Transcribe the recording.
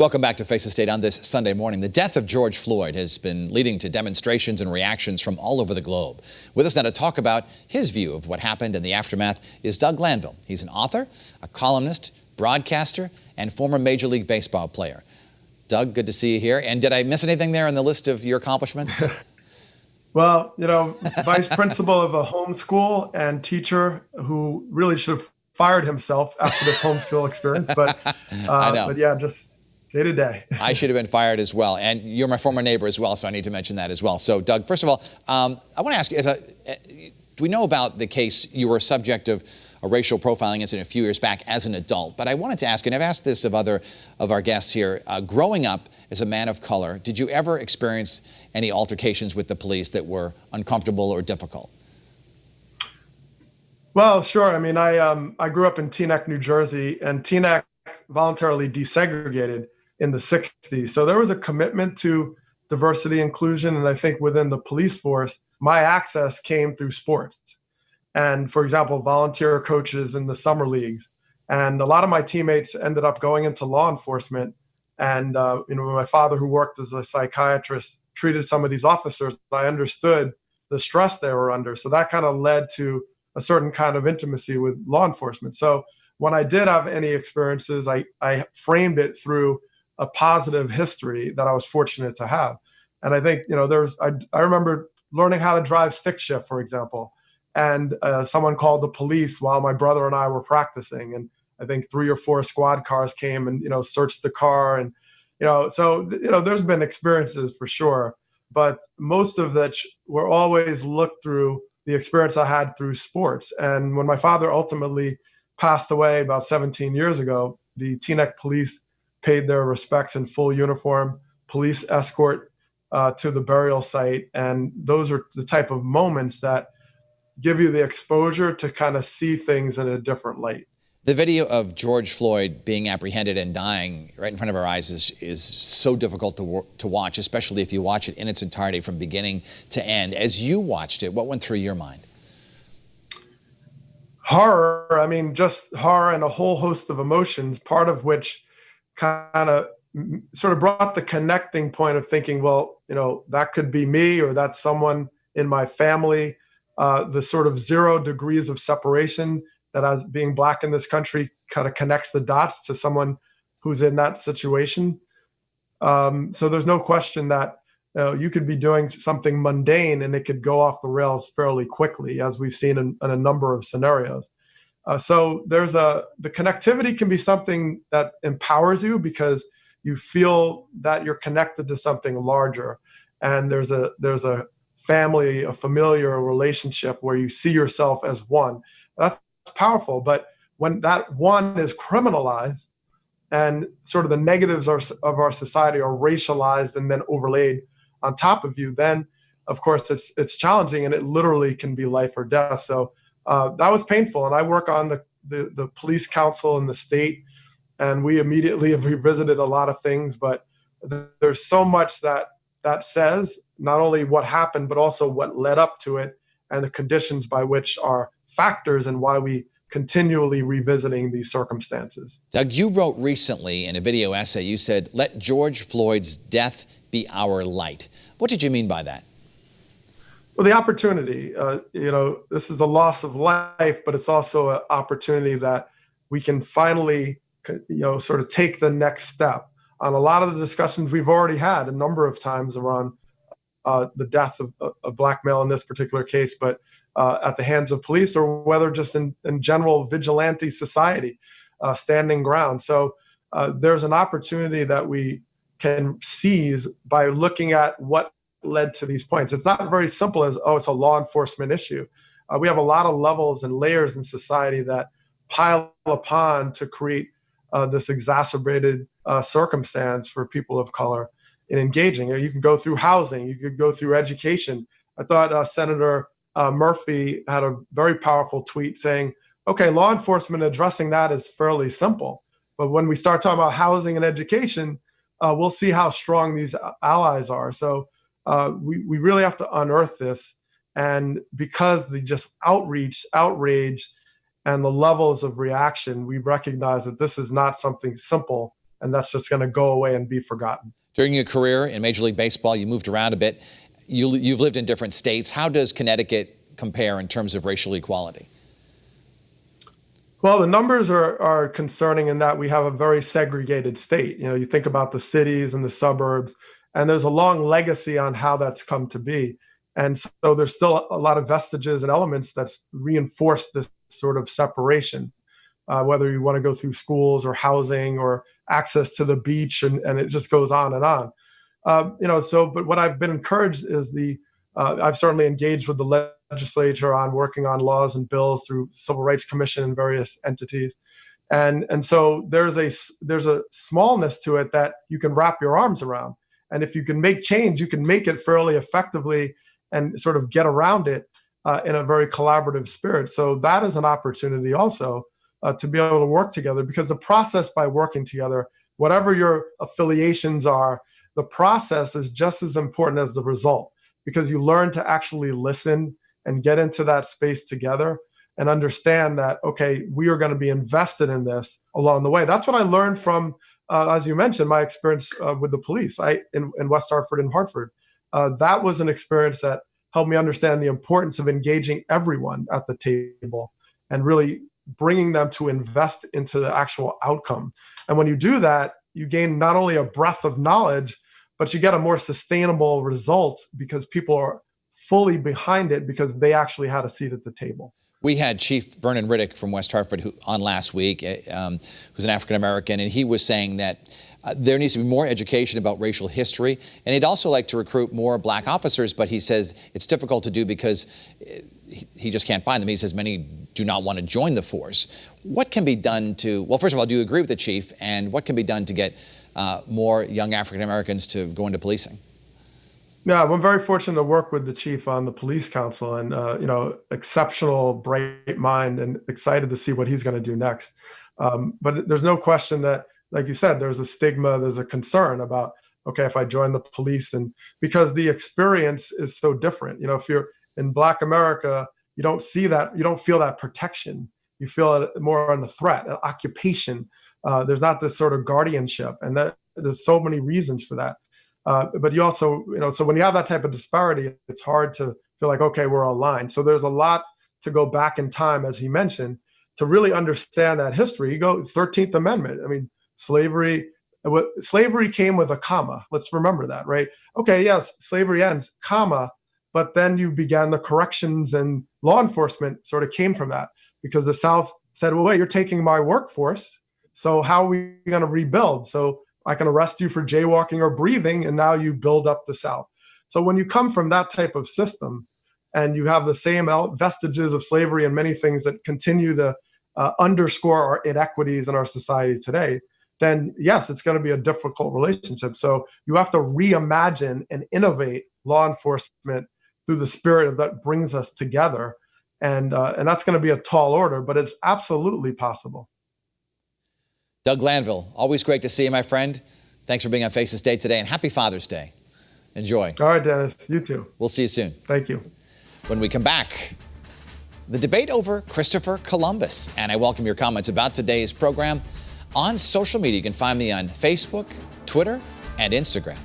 Welcome back to Face the State on this Sunday morning. The death of George Floyd has been leading to demonstrations and reactions from all over the globe. With us now to talk about his view of what happened in the aftermath is Doug Glanville. He's an author, a columnist, broadcaster, and former Major League Baseball player. Doug, good to see you here. And did I miss anything there in the list of your accomplishments? Well, vice principal of a homeschool and teacher who really should have fired himself after this homeschool experience. But yeah, just day to day. I should have been fired as well. And you're my former neighbor as well, so I need to mention that as well. So, Doug, first of all, I want to ask you, do we know about the case you were subject of a racial profiling incident a few years back as an adult? But I wanted to ask, and I've asked this of other of our guests here, growing up as a man of color, did you ever experience any altercations with the police that were uncomfortable or difficult? Well, sure. I mean, I grew up in Teaneck, New Jersey, and Teaneck voluntarily desegregated in the 60s. So there was a commitment to diversity, inclusion, and I think within the police force, my access came through sports. And for example, volunteer coaches in the summer leagues. And a lot of my teammates ended up going into law enforcement. And my father, who worked as a psychiatrist, treated some of these officers. I understood the stress they were under. So that kind of led to a certain kind of intimacy with law enforcement. So when I did have any experiences, I framed it through a positive history that I was fortunate to have. And I think, I remember learning how to drive stick shift, for example, and someone called the police while my brother and I were practicing. And I think 3 or 4 squad cars came and, searched the car. And, there's been experiences for sure, but most of which were always looked through the experience I had through sports. And when my father ultimately passed away about 17 years ago, the Teaneck police paid their respects in full uniform, police escort to the burial site. And those are the type of moments that give you the exposure to kind of see things in a different light. The video of George Floyd being apprehended and dying right in front of our eyes is so difficult to watch, especially if you watch it in its entirety from beginning to end. As you watched it, what went through your mind? Horror. I mean, just horror and a whole host of emotions, part of which kind of sort of brought the connecting point of thinking, well, that could be me or that's someone in my family. The sort of 0 degrees of separation that as being Black in this country kind of connects the dots to someone who's in that situation. So there's no question that you could be doing something mundane and it could go off the rails fairly quickly, as we've seen in a number of scenarios. So the connectivity can be something that empowers you because you feel that you're connected to something larger, and there's a family, a familiar relationship where you see yourself as one. That's powerful. But when that one is criminalized and sort of the negatives of our society are racialized and then overlaid on top of you, then of course it's challenging, and it literally can be life or death. So that was painful. And I work on the police council in the state, and we immediately have revisited a lot of things, but there's so much that says not only what happened, but also what led up to it and the conditions by which are factors and why we continually revisiting these circumstances. Doug, you wrote recently in a video essay, you said, "Let George Floyd's death be our light." What did you mean by that? Well, the opportunity, this is a loss of life, but it's also an opportunity that we can finally, sort of take the next step on a lot of the discussions we've already had a number of times around the death of a Black male in this particular case, but at the hands of police, or whether just in general vigilante society, standing ground. So there's an opportunity that we can seize by looking at what led to these points. It's not very simple as, it's a law enforcement issue. We have a lot of levels and layers in society that pile upon to create this exacerbated circumstance for people of color in engaging. You can go through housing, you could go through education. I thought Senator Murphy had a very powerful tweet saying, okay, law enforcement addressing that is fairly simple. But when we start talking about housing and education, we'll see how strong these allies are. So we really have to unearth this. And because the just outrage, and the levels of reaction, we recognize that this is not something simple and that's just going to go away and be forgotten. During your career in Major League Baseball, you moved around a bit. You've lived in different states. How does Connecticut compare in terms of racial equality? Well, the numbers are concerning in that we have a very segregated state. You know, you think about the cities and the suburbs, and there's a long legacy on how that's come to be. And so there's still a lot of vestiges and elements that's reinforced this sort of separation, whether you want to go through schools or housing or access to the beach, and it just goes on and on. But what I've been encouraged is I've certainly engaged with the legislature on working on laws and bills through Civil Rights Commission and various entities. And so there's a smallness to it that you can wrap your arms around. And if you can make change, you can make it fairly effectively and sort of get around it in a very collaborative spirit. So that is an opportunity also to be able to work together, because the process by working together, whatever your affiliations are, the process is just as important as the result, because you learn to actually listen and get into that space together and understand that, okay, we are going to be invested in this along the way. That's what I learned from, as you mentioned, my experience with the police in West Hartford and Hartford. That was an experience that helped me understand the importance of engaging everyone at the table and really bringing them to invest into the actual outcome. And when you do that, you gain not only a breadth of knowledge, but you get a more sustainable result because people are fully behind it because they actually had a seat at the table. We had Chief Vernon Riddick from West Hartford on last week, who's an African-American, and he was saying that there needs to be more education about racial history. And he'd also like to recruit more black officers, but he says it's difficult to do because he just can't find them. He says many do not want to join the force. What can be done well, first of all, do you agree with the chief? And what can be done to get more young African-Americans to go into policing? Yeah, I'm very fortunate to work with the chief on the police council, and exceptional, bright mind, and excited to see what he's going to do next. But there's no question that, like you said, there's a stigma, there's a concern about, okay, if I join the police, and because the experience is so different. You know, if you're in Black America, you don't see that, you don't feel that protection. You feel it more on the threat, an occupation. There's not this sort of guardianship, and there's so many reasons for that. But you also, so when you have that type of disparity, it's hard to feel like, okay, we're aligned. So there's a lot to go back in time, as he mentioned, to really understand that history. You go 13th Amendment. I mean, slavery came with a comma. Let's remember that, right? Okay, yes, slavery ends, comma, but then you began the corrections, and law enforcement sort of came from that, because the South said, well, wait, you're taking my workforce, so how are we going to rebuild? So I can arrest you for jaywalking or breathing, and now you build up the South. So when you come from that type of system and you have the same vestiges of slavery and many things that continue to underscore our inequities in our society today, then yes, it's going to be a difficult relationship. So you have to reimagine and innovate law enforcement through the spirit that brings us together. And that's going to be a tall order, but it's absolutely possible. Doug Glanville, always great to see you, my friend. Thanks for being on Faces Day today, and happy Father's Day. Enjoy. All right, Dennis. You too. We'll see you soon. Thank you. When we come back, the debate over Christopher Columbus. And I welcome your comments about today's program on social media. You can find me on Facebook, Twitter, and Instagram.